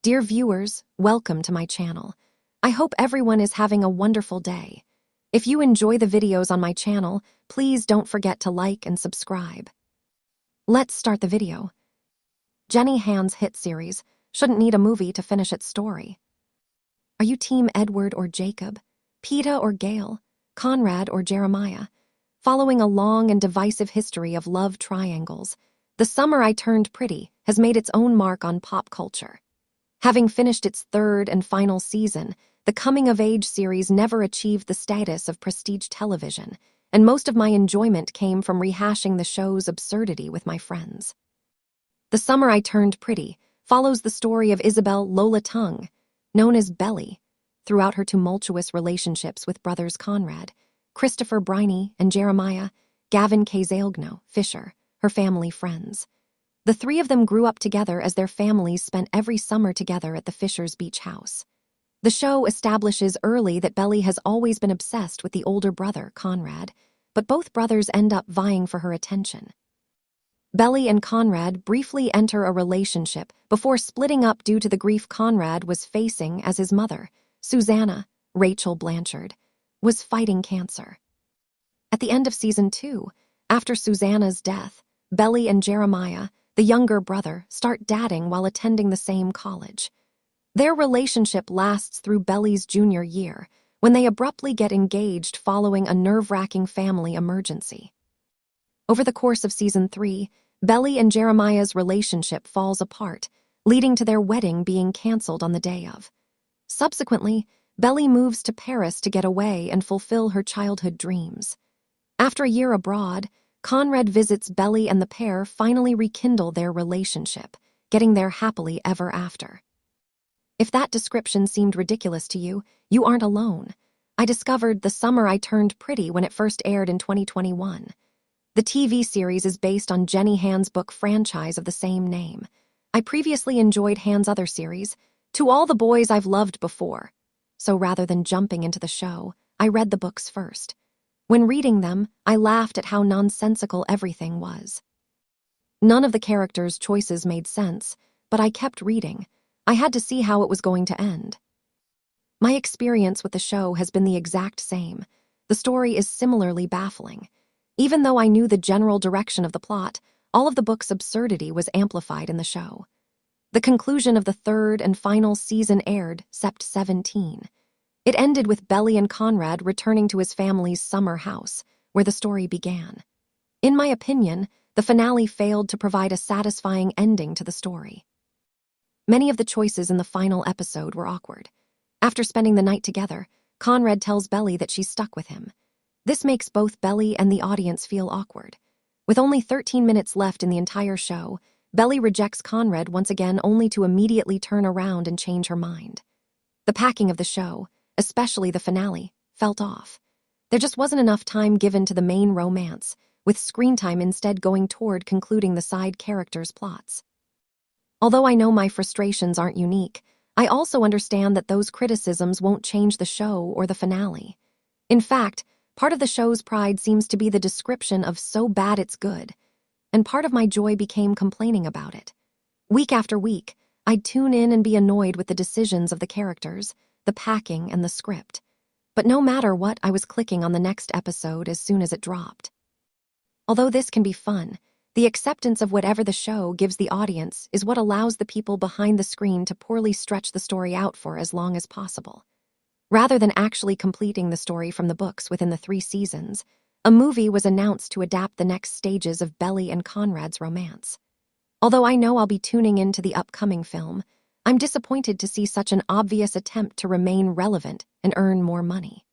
Dear viewers, welcome to my channel. I hope everyone is having a wonderful day. If you enjoy the videos on my channel, please don't forget to like and subscribe. Let's start the video. Jenny Han's hit series shouldn't need a movie to finish its story. Are you Team Edward or Jacob? Peeta or Gale? Conrad or Jeremiah? Following a long and divisive history of love triangles, The Summer I Turned Pretty has made its own mark on pop culture. Having finished its third and final season, the coming-of-age series never achieved the status of prestige television, and most of my enjoyment came from rehashing the show's absurdity with my friends. The Summer I Turned Pretty follows the story of Isabel Lola Tung, known as Belly, throughout her tumultuous relationships with brothers Conrad, Christopher Briney, and Jeremiah, Gavin Casalgno, Fisher, her family friends. The three of them grew up together as their families spent every summer together at the Fishers' beach house. The show establishes early that Belly has always been obsessed with the older brother, Conrad, but both brothers end up vying for her attention. Belly and Conrad briefly enter a relationship before splitting up due to the grief Conrad was facing as his mother, Susanna, Rachel Blanchard, was fighting cancer. At the end of season 2, after Susanna's death, Belly and Jeremiah, the younger brother, start dating while attending the same college. Their relationship lasts through Belly's junior year, when they abruptly get engaged following a nerve-wracking family emergency. Over the course of season 3, Belly and Jeremiah's relationship falls apart, leading to their wedding being canceled on the day of. Subsequently, Belly moves to Paris to get away and fulfill her childhood dreams. After a year abroad, Conrad visits Belly, and the pair finally rekindle their relationship, getting there happily ever after. If that description seemed ridiculous to you, you aren't alone. I discovered The Summer I Turned Pretty when it first aired in 2021. The TV series is based on Jenny Han's book franchise of the same name. I previously enjoyed Han's other series, To All the Boys I've Loved Before. So rather than jumping into the show, I read the books first. When reading them, I laughed at how nonsensical everything was. None of the characters' choices made sense, but I kept reading. I had to see how it was going to end. My experience with the show has been the exact same. The story is similarly baffling. Even though I knew the general direction of the plot, all of the book's absurdity was amplified in the show. The conclusion of the third and final season aired Sept 17. It ended with Belly and Conrad returning to his family's summer house, where the story began. In my opinion, the finale failed to provide a satisfying ending to the story. Many of the choices in the final episode were awkward. After spending the night together, Conrad tells Belly that she's stuck with him. This makes both Belly and the audience feel awkward. With only 13 minutes left in the entire show, Belly rejects Conrad once again, only to immediately turn around and change her mind. The packing of the show, especially the finale, felt off. There just wasn't enough time given to the main romance, with screen time instead going toward concluding the side characters' plots. Although I know my frustrations aren't unique, I also understand that those criticisms won't change the show or the finale. In fact, part of the show's pride seems to be the description of so bad it's good, and part of my joy became complaining about it. Week after week, I'd tune in and be annoyed with the decisions of the characters, the packing, and the script. But no matter what, I was clicking on the next episode as soon as it dropped. Although this can be fun, the acceptance of whatever the show gives the audience is what allows the people behind the screen to poorly stretch the story out for as long as possible. Rather than actually completing the story from the books within the 3 seasons, a movie was announced to adapt the next stages of Belly and Conrad's romance. Although I know I'll be tuning into the upcoming film, I'm disappointed to see such an obvious attempt to remain relevant and earn more money.